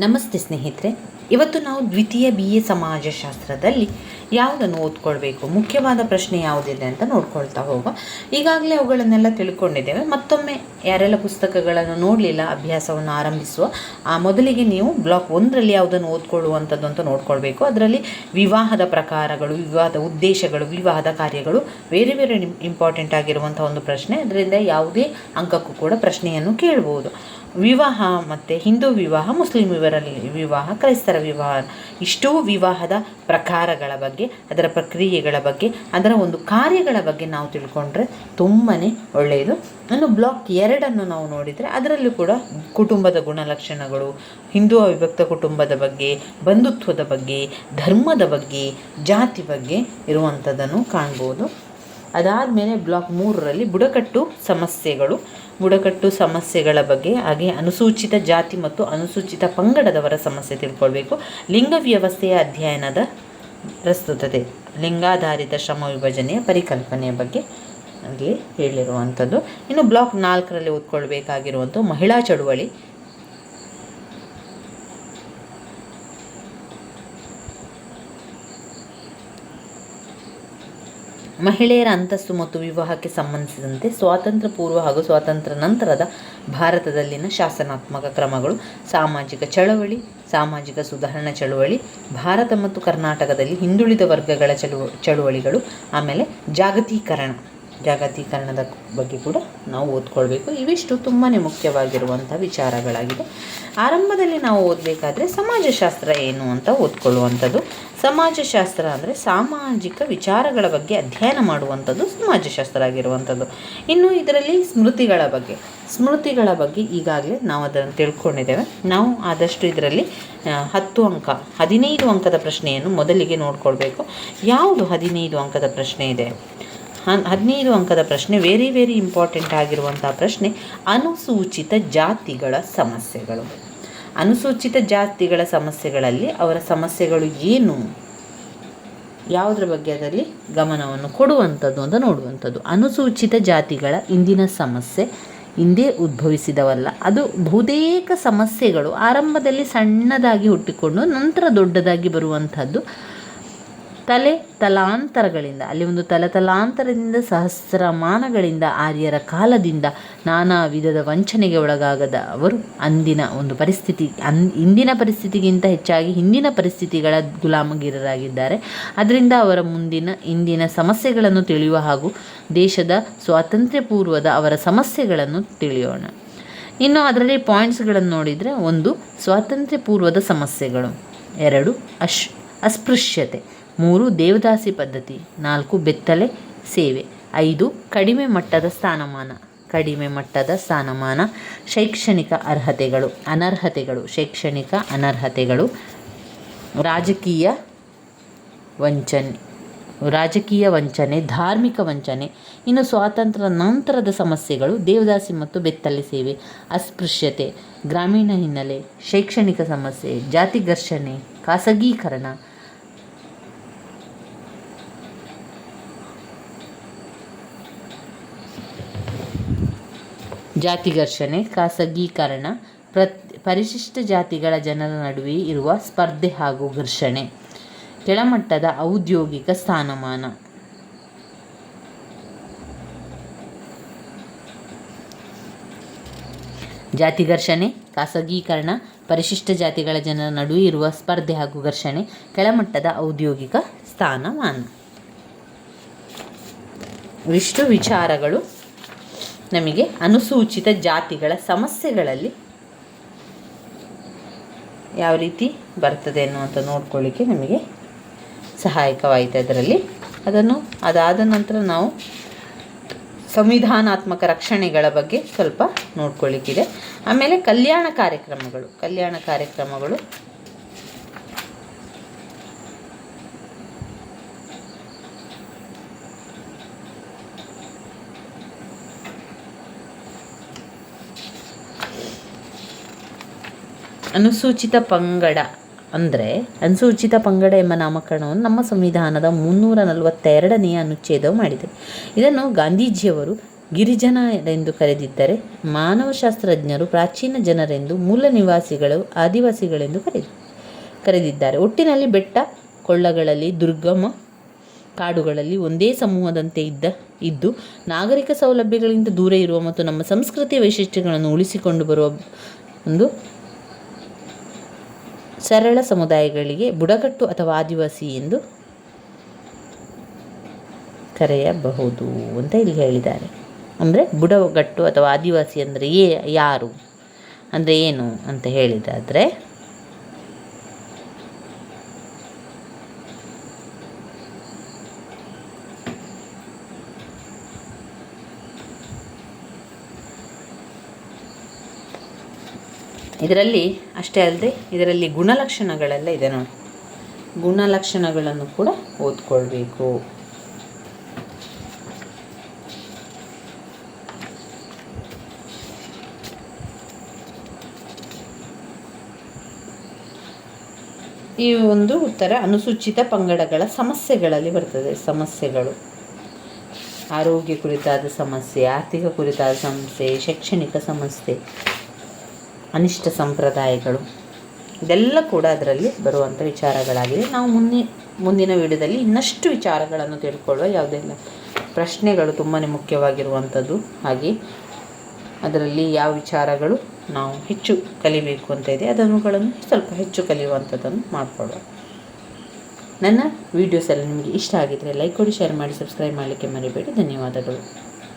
ನಮಸ್ತೆ ಸ್ನೇಹಿತರೆ, ಇವತ್ತು ನಾವು ದ್ವಿತೀಯ BA ಸಮಾಜಶಾಸ್ತ್ರದಲ್ಲಿ ಯಾವುದನ್ನು ಓದ್ಕೊಳ್ಬೇಕು, ಮುಖ್ಯವಾದ ಪ್ರಶ್ನೆ ಯಾವುದಿದೆ ಅಂತ ನೋಡ್ಕೊಳ್ತಾ ಹೋಗುವ. ಈಗಾಗಲೇ ಅವುಗಳನ್ನೆಲ್ಲ ತಿಳ್ಕೊಂಡಿದ್ದೇವೆ. ಮತ್ತೊಮ್ಮೆ ಯಾರೆಲ್ಲ ಪುಸ್ತಕಗಳನ್ನು ನೋಡಲಿಲ್ಲ, ಅಭ್ಯಾಸವನ್ನು ಆರಂಭಿಸುವ ಮೊದಲಿಗೆ ನೀವು ಬ್ಲಾಕ್ 1ರಲ್ಲಿ ಯಾವುದನ್ನು ಓದ್ಕೊಳ್ಳುವಂಥದ್ದು ಅಂತ ನೋಡ್ಕೊಳ್ಬೇಕು. ಅದರಲ್ಲಿ ವಿವಾಹದ ಪ್ರಕಾರಗಳು, ವಿವಾಹದ ಉದ್ದೇಶಗಳು, ವಿವಾಹದ ಕಾರ್ಯಗಳು ವೆರಿ ಇಂಪಾರ್ಟೆಂಟ್ ಆಗಿರುವಂಥ ಒಂದು ಪ್ರಶ್ನೆ. ಅದರಿಂದ ಯಾವುದೇ ಅಂಕಕ್ಕೂ ಕೂಡ ಪ್ರಶ್ನೆಯನ್ನು ಕೇಳ್ಬೋದು. ವಿವಾಹ ಮತ್ತು ಹಿಂದೂ ವಿವಾಹ, ಮುಸ್ಲಿಂ ವಿವಾಹ, ಕ್ರೈಸ್ತರ ವಿವಾಹ, ಇಷ್ಟೂ ವಿವಾಹದ ಪ್ರಕಾರಗಳ ಬಗ್ಗೆ, ಅದರ ಪ್ರಕ್ರಿಯೆಗಳ ಬಗ್ಗೆ, ಅದರ ಒಂದು ಕಾರ್ಯಗಳ ಬಗ್ಗೆ ನಾವು ತಿಳ್ಕೊಂಡ್ರೆ ತುಂಬಾ ಒಳ್ಳೆಯದು. ಇನ್ನು ಬ್ಲಾಕ್ 2ಅನ್ನು ನಾವು ನೋಡಿದರೆ ಅದರಲ್ಲೂ ಕೂಡ ಕುಟುಂಬದ ಗುಣಲಕ್ಷಣಗಳು, ಹಿಂದೂ ಅವಿಭಕ್ತ ಕುಟುಂಬದ ಬಗ್ಗೆ, ಬಂಧುತ್ವದ ಬಗ್ಗೆ, ಧರ್ಮದ ಬಗ್ಗೆ, ಜಾತಿ ಬಗ್ಗೆ ಇರುವಂಥದ್ದನ್ನು ಕಾಣ್ಬೋದು. ಅದಾದಮೇಲೆ ಬ್ಲಾಕ್ 3ರಲ್ಲಿ ಬುಡಕಟ್ಟು ಸಮಸ್ಯೆಗಳ ಬಗ್ಗೆ, ಹಾಗೆ ಅನುಸೂಚಿತ ಜಾತಿ ಮತ್ತು ಅನುಸೂಚಿತ ಪಂಗಡದವರ ಸಮಸ್ಯೆ ತಿಳ್ಕೊಳ್ಬೇಕು. ಲಿಂಗ ವ್ಯವಸ್ಥೆಯ ಅಧ್ಯಯನದ ಪ್ರಸ್ತುತತೆ, ಲಿಂಗಾಧಾರಿತ ಶ್ರಮ ವಿಭಜನೆಯ ಪರಿಕಲ್ಪನೆಯ ಬಗ್ಗೆ ಅಲ್ಲಿ ಹೇಳಿರುವಂಥದ್ದು. ಇನ್ನು ಬ್ಲಾಕ್ 4ರಲ್ಲಿ ಓದ್ಕೊಳ್ಬೇಕಾಗಿರುವಂಥ ಮಹಿಳಾ ಚಳುವಳಿ, ಮಹಿಳೆಯರ ಅಂತಸ್ತು ಮತ್ತು ವಿವಾಹಕ್ಕೆ ಸಂಬಂಧಿಸಿದಂತೆ ಸ್ವಾತಂತ್ರ್ಯ ಪೂರ್ವ ಹಾಗೂ ಸ್ವಾತಂತ್ರ್ಯ ನಂತರದ ಭಾರತದಲ್ಲಿನ ಶಾಸನಾತ್ಮಕ ಕ್ರಮಗಳು, ಸಾಮಾಜಿಕ ಚಳವಳಿ, ಸಾಮಾಜಿಕ ಸುಧಾರಣಾ ಚಳುವಳಿ, ಭಾರತ ಮತ್ತು ಕರ್ನಾಟಕದಲ್ಲಿ ಹಿಂದುಳಿದ ವರ್ಗಗಳ ಚಳುವಳಿಗಳು, ಆಮೇಲೆ ಜಾಗತೀಕರಣದ ಬಗ್ಗೆ ಕೂಡ ನಾವು ಓದ್ಕೊಳ್ಬೇಕು. ಇವಿಷ್ಟು ತುಂಬಾ ಮುಖ್ಯವಾಗಿರುವಂಥ ವಿಚಾರಗಳಾಗಿದೆ. ಆರಂಭದಲ್ಲಿ ನಾವು ಓದಬೇಕಾದ್ರೆ ಸಮಾಜಶಾಸ್ತ್ರ ಏನು ಅಂತ ಓದ್ಕೊಳ್ಳುವಂಥದ್ದು. ಸಮಾಜಶಾಸ್ತ್ರ ಅಂದರೆ ಸಾಮಾಜಿಕ ವಿಚಾರಗಳ ಬಗ್ಗೆ ಅಧ್ಯಯನ ಮಾಡುವಂಥದ್ದು ಸಮಾಜಶಾಸ್ತ್ರ ಆಗಿರುವಂಥದ್ದು. ಇನ್ನು ಇದರಲ್ಲಿ ಸ್ಮೃತಿಗಳ ಬಗ್ಗೆ ಈಗಾಗಲೇ ನಾವು ಅದನ್ನು ತಿಳ್ಕೊಂಡಿದ್ದೇವೆ. ನಾವು ಆದಷ್ಟು ಇದರಲ್ಲಿ 15 ಅಂಕದ ಪ್ರಶ್ನೆಯನ್ನು ಮೊದಲಿಗೆ ನೋಡ್ಕೊಳ್ಬೇಕು. ಯಾವುದು 15 ಅಂಕದ ಪ್ರಶ್ನೆ ಇದೆ? 15 ಅಂಕದ ಪ್ರಶ್ನೆ ವೆರಿ ಇಂಪಾರ್ಟೆಂಟ್ ಆಗಿರುವಂಥ ಪ್ರಶ್ನೆ, ಅನುಸೂಚಿತ ಜಾತಿಗಳ ಸಮಸ್ಯೆಗಳು. ಅನುಸೂಚಿತ ಜಾತಿಗಳ ಸಮಸ್ಯೆಗಳಲ್ಲಿ ಅವರ ಸಮಸ್ಯೆಗಳು ಏನು, ಯಾವುದರ ಬಗ್ಗೆ ಅದರಲ್ಲಿ ಗಮನವನ್ನು ಕೊಡುವಂಥದ್ದು ಅಂತ ನೋಡುವಂಥದ್ದು. ಅನುಸೂಚಿತ ಜಾತಿಗಳ ಇಂದಿನ ಸಮಸ್ಯೆ ಹಿಂದೆ ಉದ್ಭವಿಸಿದವಲ್ಲ. ಅದು ಬಹುತೇಕ ಸಮಸ್ಯೆಗಳು ಆರಂಭದಲ್ಲಿ ಸಣ್ಣದಾಗಿ ಹುಟ್ಟಿಕೊಂಡು ನಂತರ ದೊಡ್ಡದಾಗಿ ಬರುವಂಥದ್ದು. ತಲಾಂತರಗಳಿಂದ, ಅಲ್ಲಿ ಒಂದು ತಲಾಂತರದಿಂದ ಸಹಸ್ರಮಾನಗಳಿಂದ ಆರ್ಯರ ಕಾಲದಿಂದ ನಾನಾ ವಿಧದ ವಂಚನೆಗೆ ಒಳಗಾಗದ ಅವರು ಇಂದಿನ ಪರಿಸ್ಥಿತಿಗಿಂತ ಹೆಚ್ಚಾಗಿ ಹಿಂದಿನ ಪರಿಸ್ಥಿತಿಗಳ ಗುಲಾಮಗಿರರಾಗಿದ್ದಾರೆ. ಅದರಿಂದ ಅವರ ಇಂದಿನ ಸಮಸ್ಯೆಗಳನ್ನು ತಿಳಿಯುವ ಹಾಗೂ ದೇಶದ ಸ್ವಾತಂತ್ರ್ಯ ಪೂರ್ವದ ಅವರ ಸಮಸ್ಯೆಗಳನ್ನು ತಿಳಿಯೋಣ. ಇನ್ನು ಅದರಲ್ಲಿ ಪಾಯಿಂಟ್ಸ್ಗಳನ್ನು ನೋಡಿದರೆ, 1 ಸ್ವಾತಂತ್ರ್ಯ ಪೂರ್ವದ ಸಮಸ್ಯೆಗಳು, 2 ಅಸ್ಪೃಶ್ಯತೆ, 3 ದೇವದಾಸಿ ಪದ್ಧತಿ, 4 ಬೆತ್ತಲೆ ಸೇವೆ, 5 ಕಡಿಮೆ ಮಟ್ಟದ ಸ್ಥಾನಮಾನ, ಶೈಕ್ಷಣಿಕ ಅನರ್ಹತೆಗಳು, ರಾಜಕೀಯ ವಂಚನೆ, ಧಾರ್ಮಿಕ ವಂಚನೆ. ಇನ್ನು ಸ್ವಾತಂತ್ರ್ಯ ನಂತರದ ಸಮಸ್ಯೆಗಳು, ದೇವದಾಸಿ ಮತ್ತು ಬೆತ್ತಲೆ ಸೇವೆ, ಅಸ್ಪೃಶ್ಯತೆ, ಗ್ರಾಮೀಣ ಹಿನ್ನೆಲೆ, ಶೈಕ್ಷಣಿಕ ಸಮಸ್ಯೆ, ಜಾತಿ ಘರ್ಷಣೆ, ಖಾಸಗೀಕರಣ, ಪರಿಶಿಷ್ಟ ಜಾತಿಗಳ ಜನರ ನಡುವೆ ಇರುವ ಸ್ಪರ್ಧೆ ಹಾಗೂ ಘರ್ಷಣೆ, ಕೆಳಮಟ್ಟದ ಔದ್ಯೋಗಿಕ ಸ್ಥಾನಮಾನ. ಜಾತಿ ಘರ್ಷಣೆ, ಖಾಸಗೀಕರಣ, ಪರಿಶಿಷ್ಟ ಜಾತಿಗಳ ಜನರ ನಡುವೆ ಇರುವ ಸ್ಪರ್ಧೆ ಹಾಗೂ ಘರ್ಷಣೆ, ಕೆಳಮಟ್ಟದ ಔದ್ಯೋಗಿಕ ಸ್ಥಾನಮಾನ. ಇಷ್ಟು ವಿಚಾರಗಳು ನಮಗೆ ಅನುಸೂಚಿತ ಜಾತಿಗಳ ಸಮಸ್ಯೆಗಳಲ್ಲಿ ಯಾವ ರೀತಿ ಬರ್ತದೆ ಅನ್ನುವಂಥ ನೋಡ್ಕೊಳ್ಳಿಕ್ಕೆ ನಮಗೆ ಸಹಾಯಕವಾಯಿತು. ಅದಾದ ನಂತರ ನಾವು ಸಂವಿಧಾನಾತ್ಮಕ ರಕ್ಷಣೆಗಳ ಬಗ್ಗೆ ಸ್ವಲ್ಪ ನೋಡ್ಕೊಳ್ಳಿಕ್ಕಿದೆ. ಆಮೇಲೆ ಕಲ್ಯಾಣ ಕಾರ್ಯಕ್ರಮಗಳು ಅನುಸೂಚಿತ ಪಂಗಡ ಎಂಬ ನಾಮಕರಣವನ್ನು ನಮ್ಮ ಸಂವಿಧಾನದ 342ನೇ ಅನುಚ್ಛೇದವು ಮಾಡಿದೆ. ಇದನ್ನು ಗಾಂಧೀಜಿಯವರು ಗಿರಿಜನರೆಂದು ಕರೆದಿದ್ದರೆ ಮಾನವಶಾಸ್ತ್ರಜ್ಞರು ಪ್ರಾಚೀನ ಜನರೆಂದು, ಮೂಲ ನಿವಾಸಿಗಳು ಆದಿವಾಸಿಗಳೆಂದು ಕರೆದಿದ್ದಾರೆ. ಒಟ್ಟಿನಲ್ಲಿ ಬೆಟ್ಟ ಕೊಳ್ಳಗಳಲ್ಲಿ, ದುರ್ಗಮ ಕಾಡುಗಳಲ್ಲಿ ಒಂದೇ ಸಮೂಹದಂತೆ ಇದ್ದು ನಾಗರಿಕ ಸೌಲಭ್ಯಗಳಿಂದ ದೂರ ಇರುವ ಮತ್ತು ನಮ್ಮ ಸಂಸ್ಕೃತಿಯ ವೈಶಿಷ್ಟ್ಯಗಳನ್ನು ಉಳಿಸಿಕೊಂಡು ಬರುವ ಒಂದು ಸರಳ ಸಮುದಾಯಗಳಿಗೆ ಬುಡಕಟ್ಟು ಅಥವಾ ಆದಿವಾಸಿ ಎಂದು ಕರೆಯಬಹುದು ಅಂತ ಇಲ್ಲಿ ಹೇಳಿದ್ದಾರೆ. ಅಂದರೆ ಬುಡಗಟ್ಟು ಅಥವಾ ಆದಿವಾಸಿ ಅಂದರೆ ಯಾರು ಅಂದರೆ ಏನು ಅಂತ ಹೇಳಿದಾದರೆ, ಇದರಲ್ಲಿ ಅಷ್ಟೇ ಅಲ್ಲದೆ ಇದರಲ್ಲಿ ಗುಣಲಕ್ಷಣಗಳೆಲ್ಲ ಇದೆ ನೋಡಿ. ಗುಣಲಕ್ಷಣಗಳನ್ನು ಕೂಡ ಓದ್ಕೊಳ್ಬೇಕು. ಈ ಒಂದು ಉತ್ತರ ಅನುಸೂಚಿತ ಪಂಗಡಗಳ ಸಮಸ್ಯೆಗಳಲ್ಲಿ ಬರ್ತದೆ. ಸಮಸ್ಯೆಗಳು ಆರೋಗ್ಯ ಕುರಿತಾದ ಸಮಸ್ಯೆ, ಆರ್ಥಿಕ ಕುರಿತಾದ ಸಮಸ್ಯೆ, ಶೈಕ್ಷಣಿಕ ಸಮಸ್ಯೆ, ಅನಿಷ್ಟ ಸಂಪ್ರದಾಯಗಳು, ಇದೆಲ್ಲ ಕೂಡ ಅದರಲ್ಲಿ ಬರುವಂಥ ವಿಚಾರಗಳಾಗಿದೆ. ನಾವು ಮುಂದಿನ ವಿಡಿಯೋದಲ್ಲಿ ಇನ್ನಷ್ಟು ವಿಚಾರಗಳನ್ನು ತಿಳ್ಕೊಳ್ಳುವ. ಯಾವುದೆಲ್ಲ ಪ್ರಶ್ನೆಗಳು ತುಂಬಾ ಮುಖ್ಯವಾಗಿರುವಂಥದ್ದು, ಹಾಗೆ ಅದರಲ್ಲಿ ಯಾವ ವಿಚಾರಗಳು ನಾವು ಹೆಚ್ಚು ಕಲಿಬೇಕು ಅಂತ ಇದೆ ಅದನ್ನುಗಳನ್ನು ಸ್ವಲ್ಪ ಹೆಚ್ಚು ಕಲಿಯುವಂಥದ್ದನ್ನು ಮಾಡಿಕೊಳ್ಳುವ. ನನ್ನ ವೀಡಿಯೋಸ್ ಎಲ್ಲ ನಿಮಗೆ ಇಷ್ಟ ಆಗಿದ್ದರೆ ಲೈಕ್ ಕೊಡಿ, ಶೇರ್ ಮಾಡಿ, ಸಬ್ಸ್ಕ್ರೈಬ್ ಮಾಡಲಿಕ್ಕೆ ಮರಿಬೇಡಿ. ಧನ್ಯವಾದಗಳು.